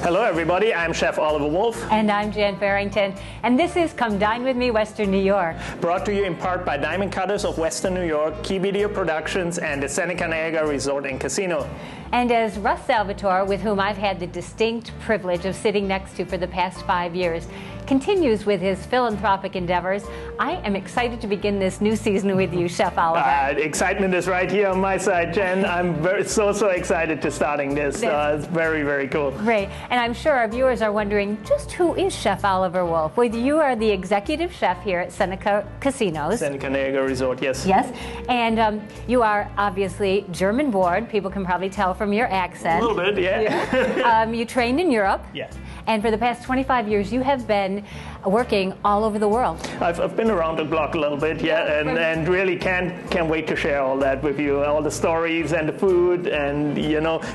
Hello everybody, I'm Chef Oliver Wolf. And I'm Jan Farrington. And this is Come Dine With Me, Western New York. Brought to you in part by Diamond Cutters of Western New York, Key Video Productions, and the Seneca Niagara Resort and Casino. And as Russ Salvatore, with whom I've had the distinct privilege of sitting next to for the past 5 years, continues with his philanthropic endeavors, I am excited to begin this new season with you, Chef Oliver. Excitement is right here on my side, Jen. I'm so excited to starting this. It's very, very cool. Great. And I'm sure our viewers are wondering, just who is Chef Oliver Wolf? Well, you are the executive chef here at Seneca Casinos. Seneca Niagara Resort, yes. Yes. And you are obviously German-born. People can probably tell from your accent. A little bit, yeah. You trained in Europe. Yes. And for the past 25 years, you have been working all over the world. I've been around the block a little bit, yeah, and really can't wait to share all that with you, all the stories and the food, and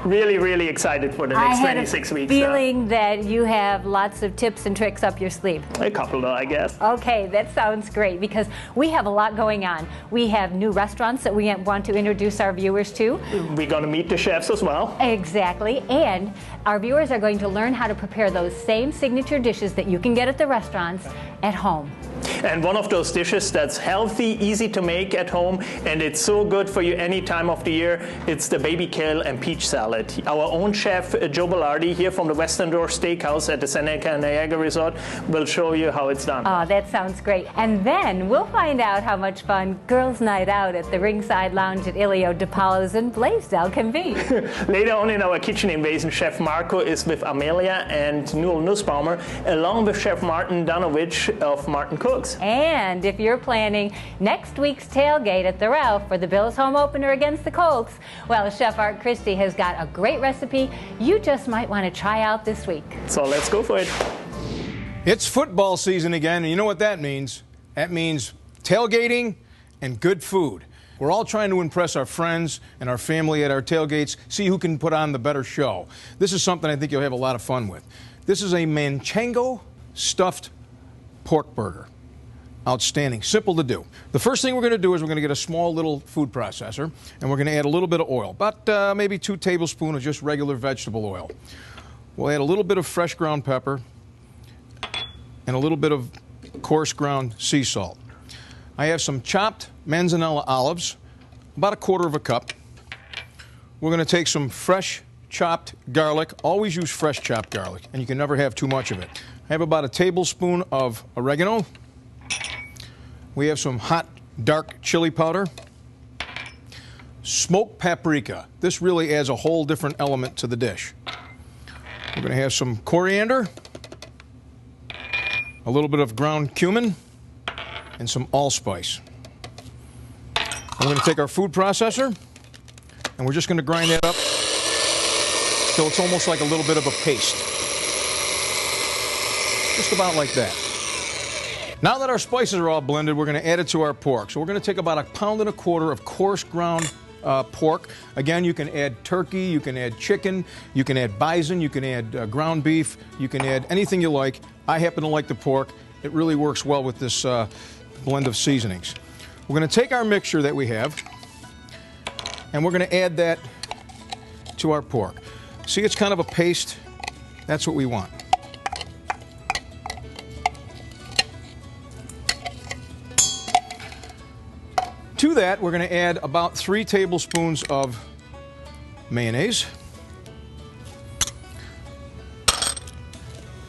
really excited for the next 26 weeks. I had a feeling that you have lots of tips and tricks up your sleeve. A couple though, I guess. Okay, that sounds great because we have a lot going on. We have new restaurants that we want to introduce our viewers to. We're going to meet the chefs as well. Exactly, and our viewers are going to learn how to prepare those same signature dishes that you can get at the restaurants at home. And one of those dishes that's healthy, easy to make at home, and it's so good for you any time of the year, it's the baby kale and peach salad. Our own chef, Joe Bellardi, here from the Western Door Steakhouse at the Seneca Niagara Resort, will show you how it's done. Oh, that sounds great. And then we'll find out how much fun Girls' Night Out at the Ringside Lounge at Ilio, DiPaolo's in Blaisdell can be. Later on in our kitchen invasion, Chef Marco is with Amelia and Newell Nussbaumer, along with Chef Martin Donovich of Martin Cooks. And if you're planning next week's tailgate at the Ralph for the Bills home opener against the Colts, well, Chef Art Christie has got a great recipe you just might want to try out this week. So let's go for it. It's football season again, and you know what that means? That means tailgating and good food. We're all trying to impress our friends and our family at our tailgates, see who can put on the better show. This is something I think you'll have a lot of fun with. This is a manchego stuffed pork burger. Outstanding. Simple to do. The first thing we're going to do is we're going to get a small little food processor, and we're going to add a little bit of oil, about maybe 2 tablespoons of just regular vegetable oil. We'll add a little bit of fresh ground pepper and a little bit of coarse ground sea salt. I have some chopped manzanilla olives, about 1/4 cup. We're going to take some fresh chopped garlic. Always use fresh chopped garlic, and you can never have too much of it. I have about 1 tablespoon of oregano. We have some hot, dark chili powder. Smoked paprika. This really adds a whole different element to the dish. We're going to have some coriander, a little bit of ground cumin, and some allspice. We're going to take our food processor, and we're just going to grind that up till it's almost like a little bit of a paste. Just about like that. Now that our spices are all blended, we're going to add it to our pork. So we're going to take about 1.25 pounds of coarse ground pork. Again, you can add turkey, you can add chicken, you can add bison, you can add ground beef, you can add anything you like. I happen to like the pork. It really works well with this blend of seasonings. We're going to take our mixture that we have, and we're going to add that to our pork. See, it's kind of a paste. That's what we want. To that, we're going to add about 3 tablespoons of mayonnaise.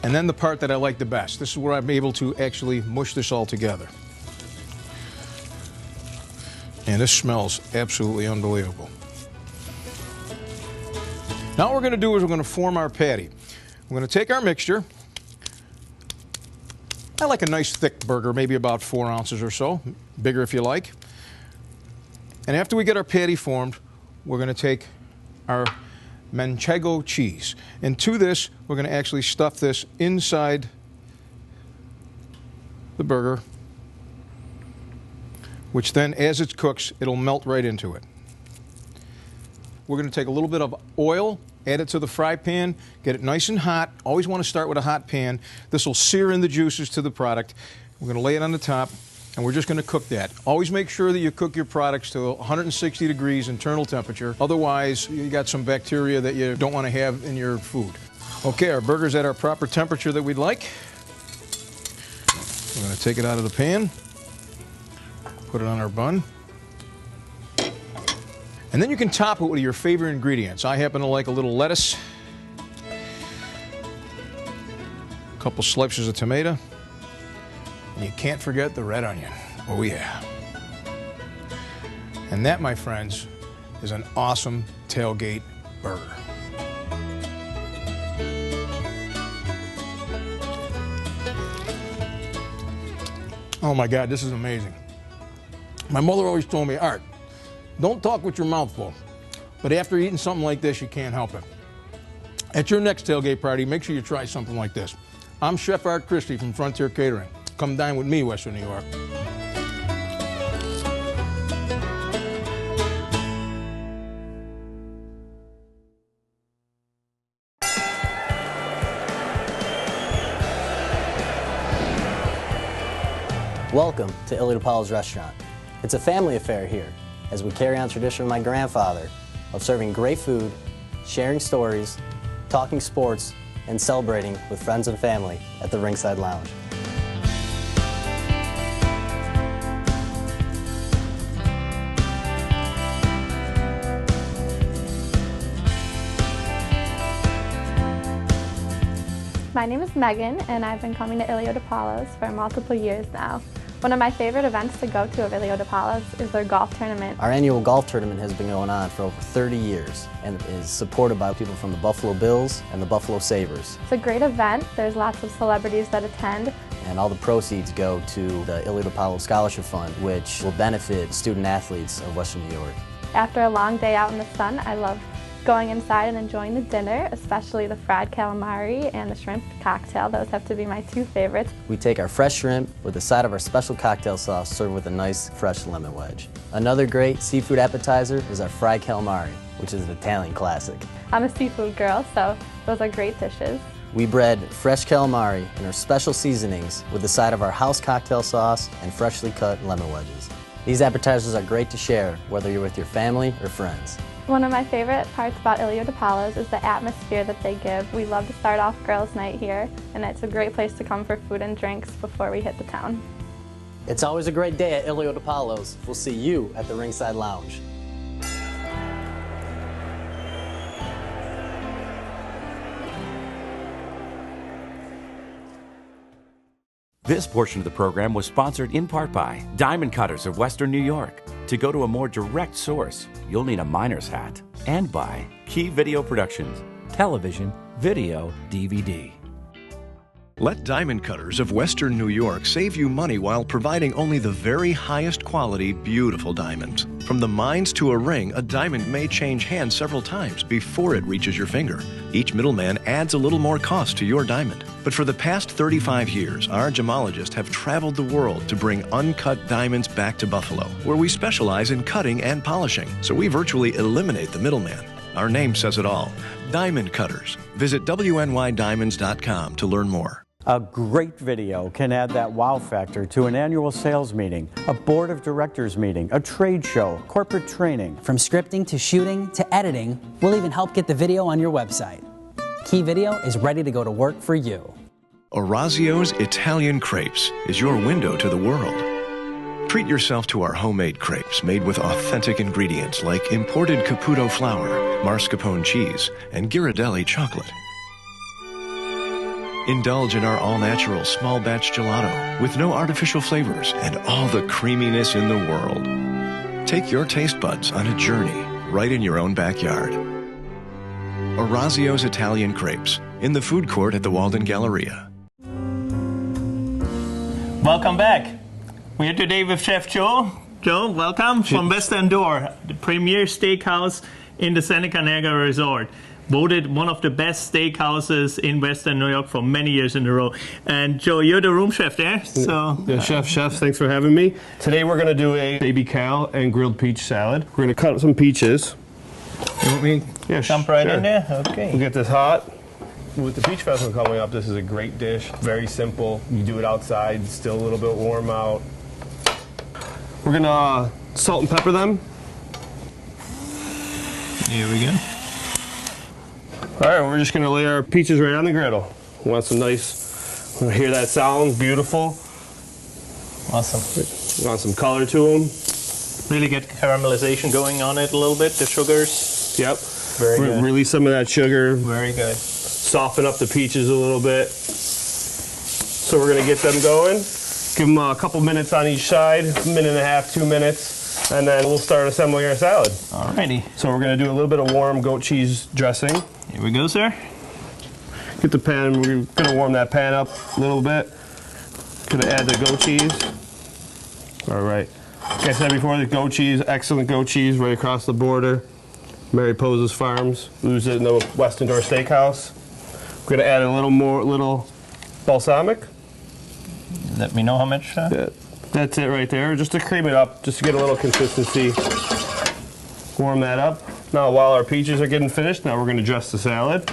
And then the part that I like the best. This is where I'm able to actually mush this all together. And this smells absolutely unbelievable. Now what we're going to do is we're going to form our patty. We're going to take our mixture. I like a nice thick burger, maybe about 4 ounces or so, bigger if you like. And after we get our patty formed, we're going to take our manchego cheese. And to this, we're going to actually stuff this inside the burger, which then, as it cooks, it'll melt right into it. We're going to take a little bit of oil, add it to the fry pan, get it nice and hot. Always want to start with a hot pan. This will sear in the juices to the product. We're going to lay it on the top, and we're just going to cook that. Always make sure that you cook your products to 160 degrees internal temperature. Otherwise, you got some bacteria that you don't want to have in your food. Okay, our burger's at our proper temperature that we'd like. We're going to take it out of the pan, put it on our bun. And then you can top it with your favorite ingredients. I happen to like a little lettuce, a couple slices of tomato, and you can't forget the red onion. Oh yeah. And that, my friends, is an awesome tailgate burger. Oh my God, this is amazing. My mother always told me, Art, don't talk with your mouth full. But after eating something like this, you can't help it. At your next tailgate party, make sure you try something like this. I'm Chef Art Christie from Frontier Catering. Come dine with me, Western New York. Welcome to Ilio DiPaolo's restaurant. It's a family affair here as we carry on tradition of my grandfather of serving great food, sharing stories, talking sports, and celebrating with friends and family at the Ringside Lounge. My name is Megan, and I've been coming to Ilio DiPaolo's for multiple years now. One of my favorite events to go to at Ilio DiPaolo's is their golf tournament. Our annual golf tournament has been going on for over 30 years and is supported by people from the Buffalo Bills and the Buffalo Sabres. It's a great event. There's lots of celebrities that attend. And all the proceeds go to the Ilio DiPaolo Scholarship Fund, which will benefit student athletes of Western New York. After a long day out in the sun, I love going inside and enjoying the dinner, especially the fried calamari and the shrimp cocktail. Those have to be my two favorites. We take our fresh shrimp with the side of our special cocktail sauce served with a nice fresh lemon wedge. Another great seafood appetizer is our fried calamari, which is an Italian classic. I'm a seafood girl, so those are great dishes. We bread fresh calamari in our special seasonings with the side of our house cocktail sauce and freshly cut lemon wedges. These appetizers are great to share, whether you're with your family or friends. One of my favorite parts about Ilio DiPaolo's is the atmosphere that they give. We love to start off girls' night here, and it's a great place to come for food and drinks before we hit the town. It's always a great day at Ilio DiPaolo's. We'll see you at the Ringside Lounge. This portion of the program was sponsored in part by Diamond Cutters of Western New York. To go to a more direct source, you'll need a miner's hat. And by Key Video Productions, television, video, DVD. Let Diamond Cutters of Western New York save you money while providing only the very highest quality, beautiful diamonds. From the mines to a ring, a diamond may change hands several times before it reaches your finger. Each middleman adds a little more cost to your diamond. But for the past 35 years, our gemologists have traveled the world to bring uncut diamonds back to Buffalo, where we specialize in cutting and polishing, so we virtually eliminate the middleman. Our name says it all. Diamond Cutters. Visit WNYDiamonds.com to learn more. A great video can add that wow factor to an annual sales meeting, a board of directors meeting, a trade show, corporate training. From scripting to shooting to editing, we'll even help get the video on your website. Key Video is ready to go to work for you. Orazio's Italian Crepes is your window to the world. Treat yourself to our homemade crepes made with authentic ingredients like imported Caputo flour, mascarpone cheese, and Ghirardelli chocolate. Indulge in our all-natural small batch gelato with no artificial flavors and all the creaminess in the world. Take your taste buds on a journey right in your own backyard. Orazio's Italian Crepes in the food court at the Walden Galleria. Welcome back. We're here today with Chef Joe. Joe, welcome from Western Door, the premier steakhouse in the Seneca Niagara Resort. Voted one of the best steakhouses in Western New York for many years in a row. And Joe, you're the room chef there. So yeah, chef, thanks for having me. Today we're going to do a baby kale and grilled peach salad. We're going to cut up some peaches. You want me to jump right in there? Okay. We'll get this hot. With the Peach Festival coming up, this is a great dish. Very simple. You do it outside, still a little bit warm out. We're going to salt and pepper them. Here we go. All right, we're just gonna lay our peaches right on the griddle. We want some nice, hear that sound, beautiful. Awesome. We want some color to them. Really get caramelization going on it a little bit, the sugars. Yep. Very good. Release some of that sugar. Very good. Soften up the peaches a little bit. So we're gonna get them going. Give them a couple minutes on each side, a minute and a half, 2 minutes, and then we'll start assembling our salad. Alrighty. So we're gonna do a little bit of warm goat cheese dressing. Here we go, sir. Get the pan, we're gonna warm that pan up a little bit. Gonna add the goat cheese. All right. Like I said before, the goat cheese, excellent goat cheese right across the border. Mary Pose's Farms, use it in the West Endor Steakhouse. We're gonna add a little balsamic. Let me know how much. Yeah, that's it right there, just to cream it up, just to get a little consistency. Warm that up. Now while our peaches are getting finished, now we're gonna dress the salad.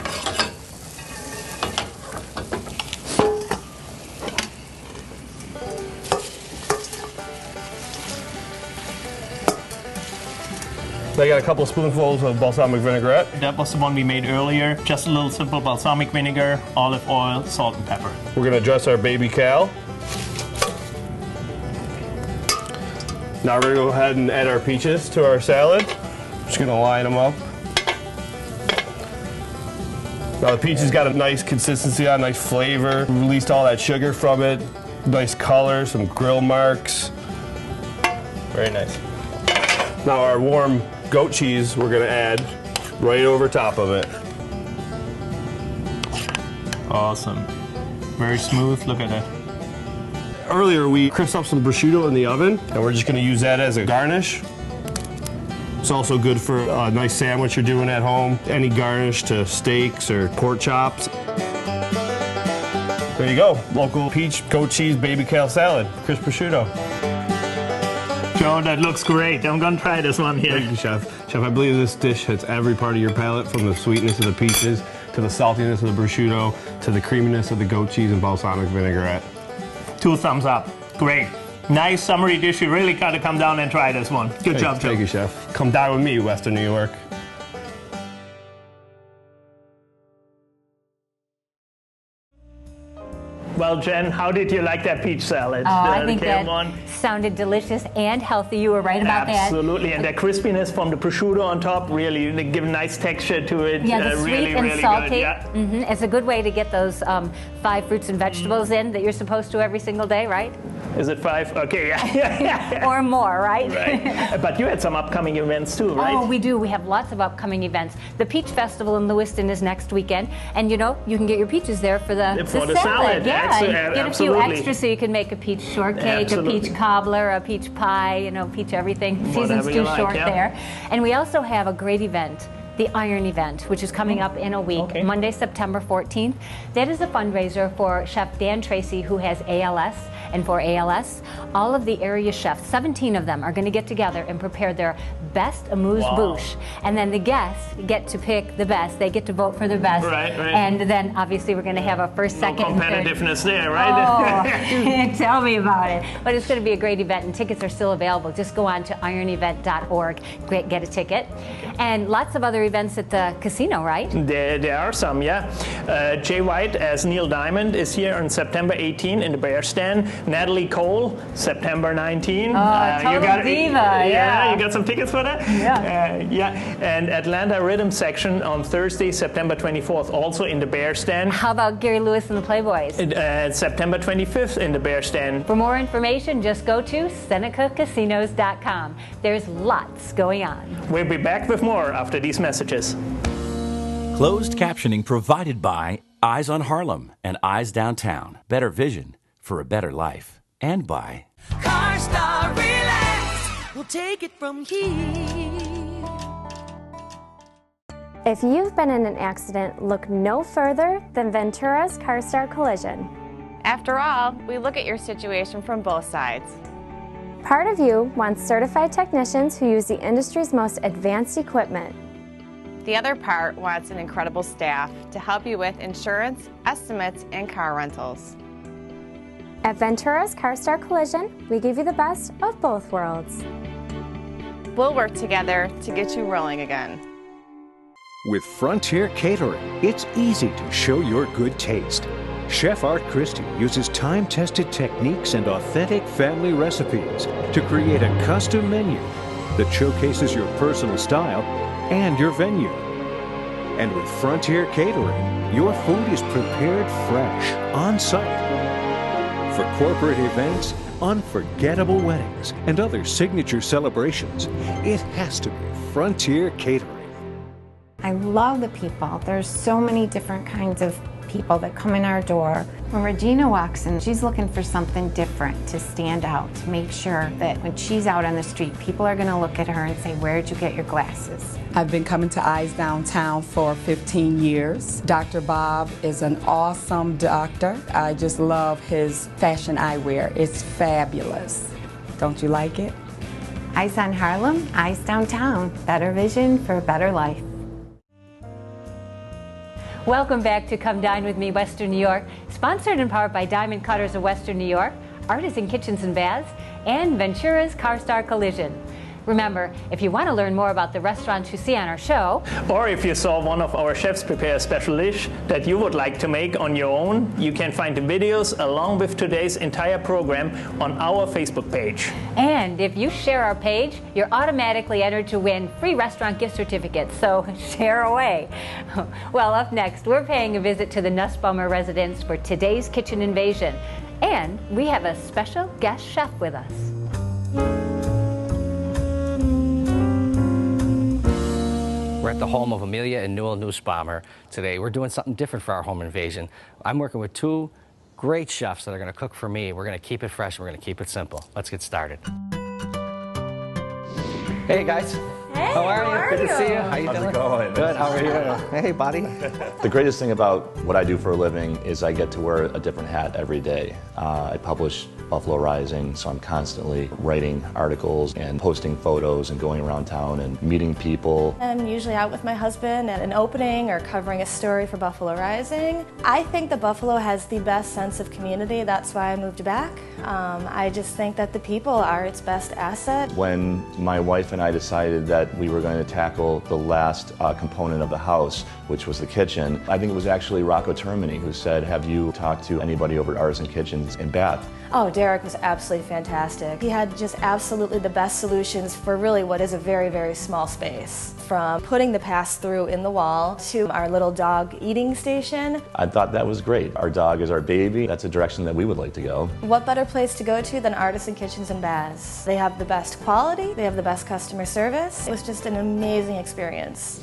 I got a couple spoonfuls of balsamic vinaigrette. That was the one we made earlier. Just a little simple balsamic vinegar, olive oil, salt and pepper. We're gonna dress our baby kale. Now we're gonna go ahead and add our peaches to our salad. Just gonna line them up. Now the peaches got a nice consistency, a nice flavor. We released all that sugar from it. Nice color, some grill marks. Very nice. Now our warm goat cheese we're gonna add right over top of it. Awesome. Very smooth, look at that. Earlier we crisped up some prosciutto in the oven, and we're just gonna use that as a garnish. It's also good for a nice sandwich you're doing at home. Any garnish to steaks or pork chops. There you go, local peach, goat cheese, baby kale salad, crisp prosciutto. Joe, that looks great. I'm gonna try this one here. Thank you, Chef. Chef, I believe this dish hits every part of your palate, from the sweetness of the peaches, to the saltiness of the prosciutto, to the creaminess of the goat cheese and balsamic vinaigrette. 2 thumbs up. Great. Nice summery dish. You really gotta come down and try this one. Good job, Joe. Thank you, Chef. Come down with me, Western New York. Well, Jen, how did you like that peach salad? Oh, I think kale that one? sounded delicious and healthy. You were right about that. Absolutely, and that crispiness from the prosciutto on top really give a nice texture to it. Yeah, the sweet really, and really salty. Good. Yeah. It's a good way to get those 5 fruits and vegetables in that you're supposed to every single day, right? Is it 5? Okay, yeah. Or more, right? Right. But you had some upcoming events too, right? Oh, we do. We have lots of upcoming events. The Peach Festival in Lewiston is next weekend, and you know, you can get your peaches there for the salad. Yeah, get a few Absolutely. extra so you can make a peach shortcake, Absolutely. a peach cobbler, a peach pie, you know, peach everything. Season's too short there. And we also have a great event, the Iron Event, which is coming up in a week, Monday, September 14th. That is a fundraiser for Chef Dan Tracy, who has ALS. And for ALS, all of the area chefs, 17 of them, are going to get together and prepare their best amuse-bouche. And then the guests get to pick the best. They get to vote for the best. Right. And then obviously we're going to have a first, second, and third. Competitiveness there, right? Oh, tell me about it. But it's going to be a great event, and tickets are still available. Just go on to ironevent.org, get a ticket. And lots of other events at the casino, right? There are some, yeah. Jay White as Neil Diamond is here on September 18 in the Bear Stand. Natalie Cole, September 19. Total diva, yeah. You got some tickets for that? Yeah. And Atlanta Rhythm Section on Thursday, September 24th, also in the Bear Stand. How about Gary Lewis and the Playboys? September 25th in the Bear Stand. For more information, just go to SenecaCasinos.com. There's lots going on. We'll be back with more after these messages. Closed captioning provided by Eyes on Harlem and Eyes Downtown. Better vision for a better life. And by CarStar Relax. We'll take it from here. If you've been in an accident, look no further than Ventura's CarStar Collision. After all, we look at your situation from both sides. Part of you wants certified technicians who use the industry's most advanced equipment. The other part wants an incredible staff to help you with insurance, estimates, and car rentals. At Ventura's CarStar Collision, we give you the best of both worlds. We'll work together to get you rolling again. With Frontier Catering, it's easy to show your good taste. Chef Art Christie uses time-tested techniques and authentic family recipes to create a custom menu that showcases your personal style and your venue. And with Frontier Catering, your food is prepared fresh, on-site. For corporate events, unforgettable weddings, and other signature celebrations, it has to be Frontier Catering. I love the people. There's so many different kinds of people that come in our door. When Regina walks in, she's looking for something different to stand out, to make sure that when she's out on the street, people are going to look at her and say, "Where'd you get your glasses?" I've been coming to Eyes Downtown for 15 years. Dr. Bob is an awesome doctor. I just love his fashion eyewear. It's fabulous. Don't you like it? Eyes on Harlem, Eyes Downtown. Better vision for a better life. Welcome back to Come Dine With Me, Western New York, sponsored in part by Diamond Cutters of Western New York, Artisan Kitchens and Baths, and Ventura's CarStar Collision. Remember, if you want to learn more about the restaurants you see on our show, or if you saw one of our chefs prepare a special dish that you would like to make on your own, you can find the videos along with today's entire program on our Facebook page. And if you share our page, you're automatically entered to win free restaurant gift certificates, so share away. Well, up next, we're paying a visit to the Nussbaumer residence for today's kitchen invasion. And we have a special guest chef with us. We're at the home of Amelia and Newell Nussbaumer today. We're doing something different for our home invasion. I'm working with two great chefs that are going to cook for me. We're going to keep it fresh and we're going to keep it simple. Let's get started. Hey guys. Hey, how are you? Good to see you. How you How's doing? it going? Good. How are you? Hey, buddy. The greatest thing about what I do for a living is I get to wear a different hat every day. I publish Buffalo Rising, so I'm constantly writing articles and posting photos and going around town and meeting people. I'm usually out with my husband at an opening or covering a story for Buffalo Rising. I think that Buffalo has the best sense of community. That's why I moved back. I just think that the people are its best asset. When my wife and I decided that we were going to tackle the last component of the house, which was the kitchen, I think it was actually Rocco Termini who said, "Have you talked to anybody over at Artisan Kitchens in Bath?" Oh, Derek was absolutely fantastic. He had just absolutely the best solutions for really what is a very, very small space. From putting the pass-through in the wall to our little dog eating station. I thought that was great. Our dog is our baby. That's a direction that we would like to go. What better place to go to than Artisan Kitchens and Baths? They have the best quality, they have the best customer service. It was just an amazing experience.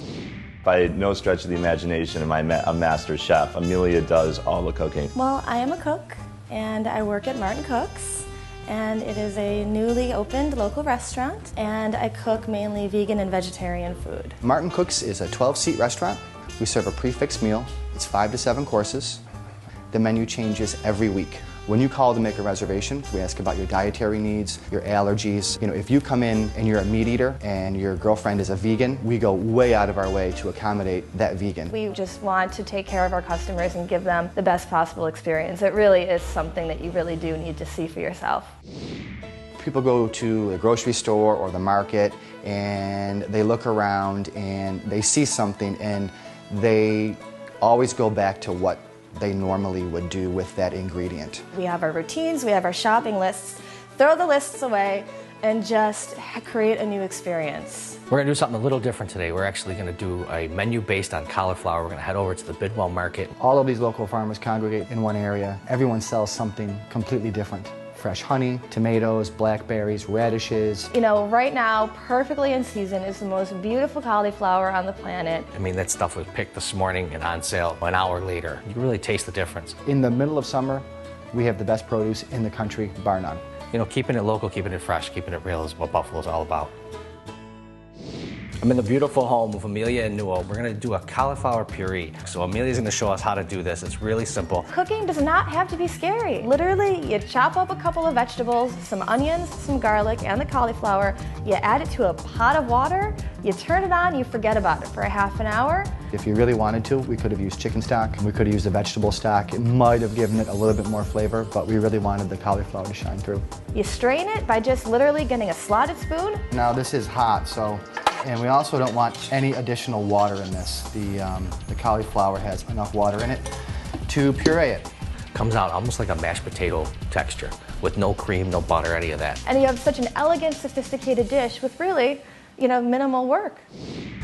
By no stretch of the imagination am I a master chef. Amelia does all the cooking. Well, I am a cook, and I work at Martin Cooks, and it is a newly opened local restaurant, and I cook mainly vegan and vegetarian food. Martin Cooks is a 12-seat restaurant. We serve a prefix meal. It's 5 to 7 courses. The menu changes every week. When you call to make a reservation, we ask about your dietary needs, your allergies. You know, if you come in and you're a meat eater and your girlfriend is a vegan, we go way out of our way to accommodate that vegan. We just want to take care of our customers and give them the best possible experience. It really is something that you really do need to see for yourself. People go to the grocery store or the market and they look around and they see something and they always go back to what they normally would do with that ingredient. We have our routines, we have our shopping lists. Throw the lists away and just create a new experience. We're going to do something a little different today. We're actually going to do a menu based on cauliflower. We're going to head over to the Bidwell Market. All of these local farmers congregate in one area. Everyone sells something completely different. Fresh honey, tomatoes, blackberries, radishes. You know, right now, perfectly in season is the most beautiful cauliflower on the planet. I mean, that stuff was picked this morning and on sale an hour later. You really taste the difference. In the middle of summer, we have the best produce in the country, bar none. You know, keeping it local, keeping it fresh, keeping it real is what Buffalo's all about. I'm in the beautiful home of Amelia and Newell. We're going to do a cauliflower puree. So Amelia's going to show us how to do this. It's really simple. Cooking does not have to be scary. Literally, you chop up a couple of vegetables, some onions, some garlic, and the cauliflower. You add it to a pot of water, you turn it on, you forget about it for a half an hour. If you really wanted to, we could have used chicken stock, we could have used the vegetable stock. It might have given it a little bit more flavor, but we really wanted the cauliflower to shine through. You strain it by just literally getting a slotted spoon. Now this is hot, so And we also don't want any additional water in this. The cauliflower has enough water in it to puree it. Comes out almost like a mashed potato texture with no cream, no butter, any of that. And you have such an elegant, sophisticated dish with really, minimal work.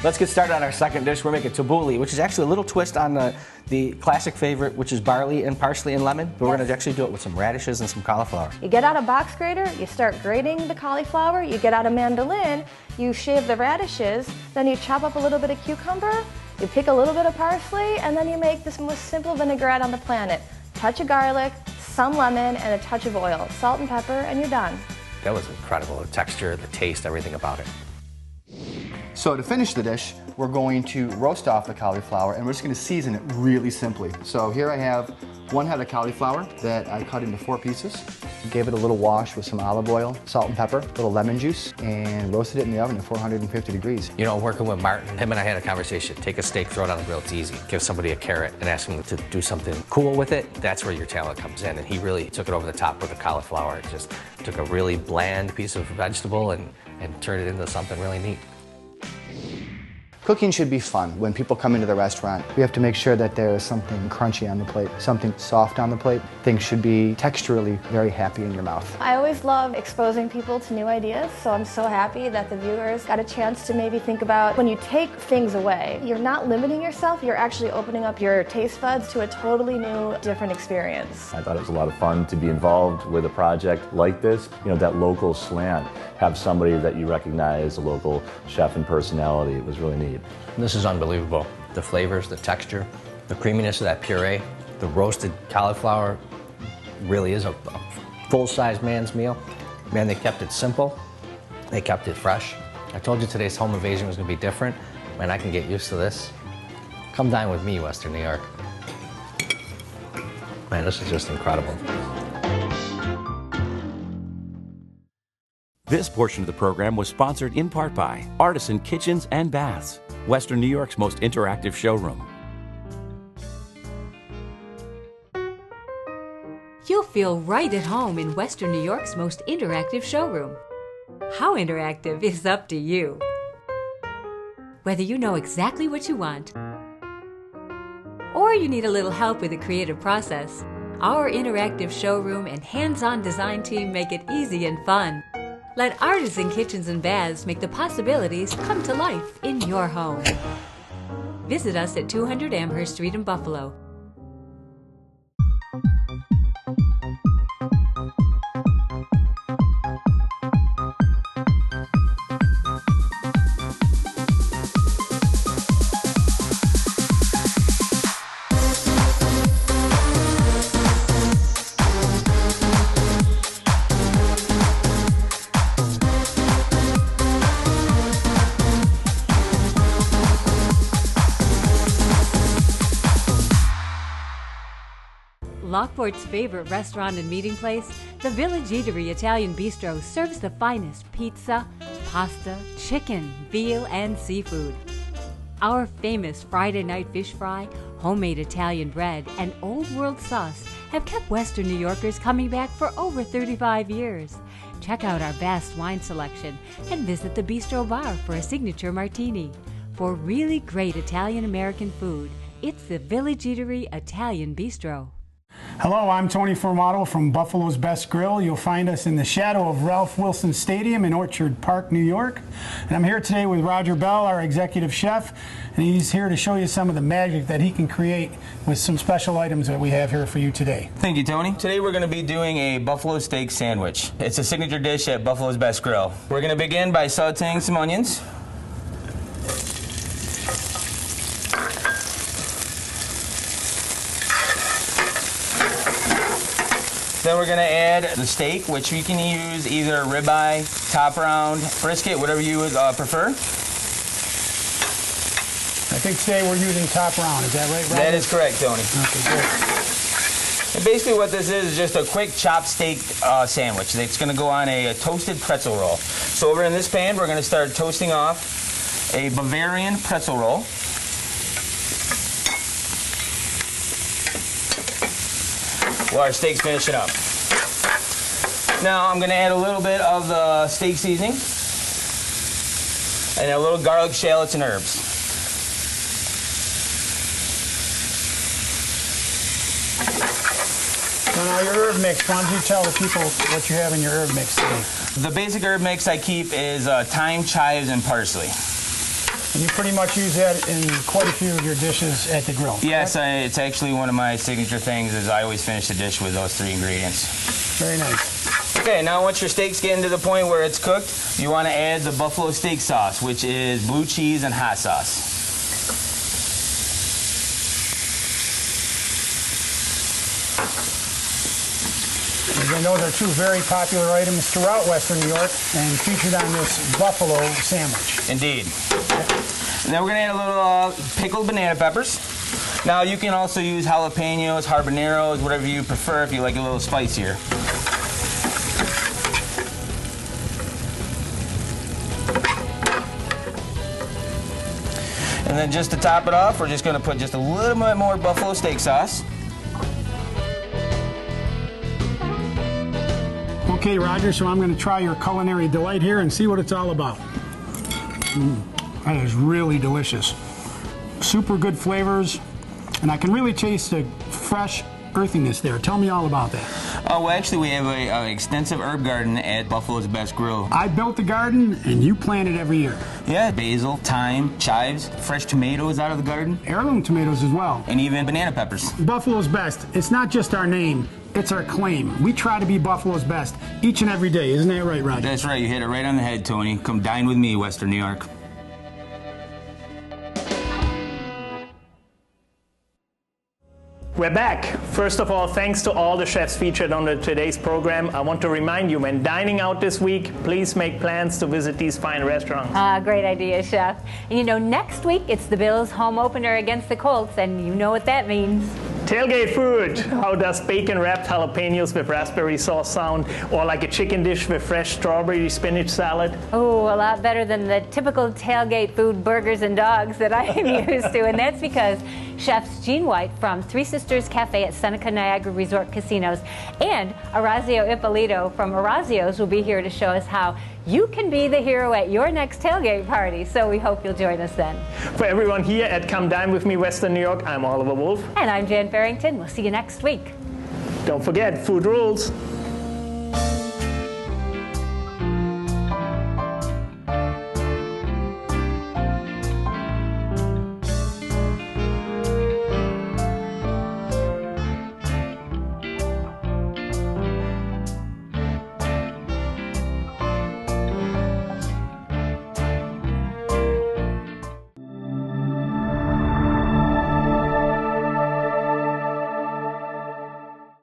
Let's get started on our second dish. We're making tabbouleh, which is actually a little twist on the classic favorite, which is barley and parsley and lemon. But we're going to actually do it with some radishes and some cauliflower. You get out a box grater, you start grating the cauliflower, you get out a mandolin, you shave the radishes, then you chop up a little bit of cucumber, you pick a little bit of parsley, and then you make this most simple vinaigrette on the planet. Touch of garlic, some lemon, and a touch of oil. Salt and pepper, and you're done. That was incredible. The texture, the taste, everything about it. So to finish the dish, we're going to roast off the cauliflower, and we're just going to season it really simply. So here I have 1 head of cauliflower that I cut into 4 pieces. Gave it a little wash with some olive oil, salt and pepper, a little lemon juice, and roasted it in the oven at 450 degrees. You know, working with Martin, him and I had a conversation. Take a steak, throw it on the grill, it's easy. Give somebody a carrot and ask them to do something cool with it. That's where your talent comes in. And he really took it over the top with the cauliflower. It just took a really bland piece of vegetable and turned it into something really neat. Cooking should be fun. When people come into the restaurant, we have to make sure that there is something crunchy on the plate, something soft on the plate. Things should be texturally very happy in your mouth. I always love exposing people to new ideas, so I'm so happy that the viewers got a chance to maybe think about when you take things away, you're not limiting yourself, you're actually opening up your taste buds to a totally new, different experience. I thought it was a lot of fun to be involved with a project like this. You know, that local slant, have somebody that you recognize, a local chef and personality. It was really neat. This is unbelievable. The flavors, the texture, the creaminess of that puree, the roasted cauliflower really is a full-size man's meal. Man, they kept it simple. They kept it fresh. I told you today's home invasion was going to be different. Man, I can get used to this. Come dine with me, Western New York. Man, this is just incredible. This portion of the program was sponsored in part by Artisan Kitchens and Baths, Western New York's most interactive showroom. You'll feel right at home in Western New York's most interactive showroom. How interactive is up to you. Whether you know exactly what you want or you need a little help with the creative process, our interactive showroom and hands-on design team make it easy and fun. Let Artisan Kitchens and Baths make the possibilities come to life in your home. Visit us at 200 Amherst Street in Buffalo. Lockport's favorite restaurant and meeting place, the Village Eatery Italian Bistro serves the finest pizza, pasta, chicken, veal, and seafood. Our famous Friday night fish fry, homemade Italian bread, and old world sauce have kept Western New Yorkers coming back for over 35 years. Check out our vast wine selection and visit the Bistro Bar for a signature martini. For really great Italian-American food, it's the Village Eatery Italian Bistro. Hello, I'm Tony Formato from Buffalo's Best Grill. You'll find us in the shadow of Ralph Wilson Stadium in Orchard Park, New York. And I'm here today with Roger Bell, our executive chef, and he's here to show you some of the magic that he can create with some special items that we have here for you today. Thank you, Tony. Today we're going to be doing a buffalo steak sandwich. It's a signature dish at Buffalo's Best Grill. We're going to begin by sauteing some onions. Then we're going to add the steak, which you can use either ribeye, top round, brisket, whatever you would prefer. I think today we're using top round. Is that right, Robert? That is correct, Tony. Okay, good. And basically what this is just a quick chopped steak sandwich. It's going to go on a toasted pretzel roll. So over in this pan, we're going to start toasting off a Bavarian pretzel roll. While our steak's finishing up. Now I'm going to add a little bit of the steak seasoning. and a little garlic, shallots, and herbs. So now your herb mix, why don't you tell the people what you have in your herb mix today? The basic herb mix I keep is thyme, chives, and parsley. And you pretty much use that in quite a few of your dishes at the grill. Yes, it's actually one of my signature things is I always finish the dish with those 3 ingredients. Very nice. Okay, now once your steak's getting to the point where it's cooked, you want to add the buffalo steak sauce, which is blue cheese and hot sauce. Again, those are 2 very popular items throughout Western New York and featured on this buffalo sandwich. Indeed. And then we're going to add a little pickled banana peppers. Now you can also use jalapenos, habaneros, whatever you prefer if you like it a little spicier. And then just to top it off, we're just going to put just a little bit more buffalo steak sauce. Okay, Roger, so I'm going to try your culinary delight here and see what it's all about. That is really delicious. Super good flavors, and I can really taste the fresh earthiness there. Tell me all about that. Oh, well, actually, we have an extensive herb garden at Buffalo's Best Grill. I built the garden, and you plant it every year. Yeah, basil, thyme, chives, fresh tomatoes out of the garden. Heirloom tomatoes as well. And even banana peppers. Buffalo's Best. It's not just our name. It's our claim. We try to be Buffalo's best each and every day. Isn't that right, Roger? That's right. You hit it right on the head, Tony. Come dine with me, Western New York. We're back. First of all, thanks to all the chefs featured on today's program. I want to remind you, when dining out this week, please make plans to visit these fine restaurants. Great idea, Chef. And you know, next week it's the Bills' home opener against the Colts, and you know what that means. Tailgate food. How does bacon-wrapped jalapenos with raspberry sauce sound? Or like a chicken dish with fresh strawberry spinach salad? Oh, a lot better than the typical tailgate food burgers and dogs that I am used to. And that's because chefs Gene White from Three Sisters Cafe at Seneca Niagara Resort Casinos and Orazio Ippolito from Orazio's will be here to show us how you can be the hero at your next tailgate party. So we hope you'll join us then. For everyone here at Come Dine With Me Western New York, I'm Oliver Wolf. And I'm Jan Farrington. We'll see you next week. Don't forget, food rules.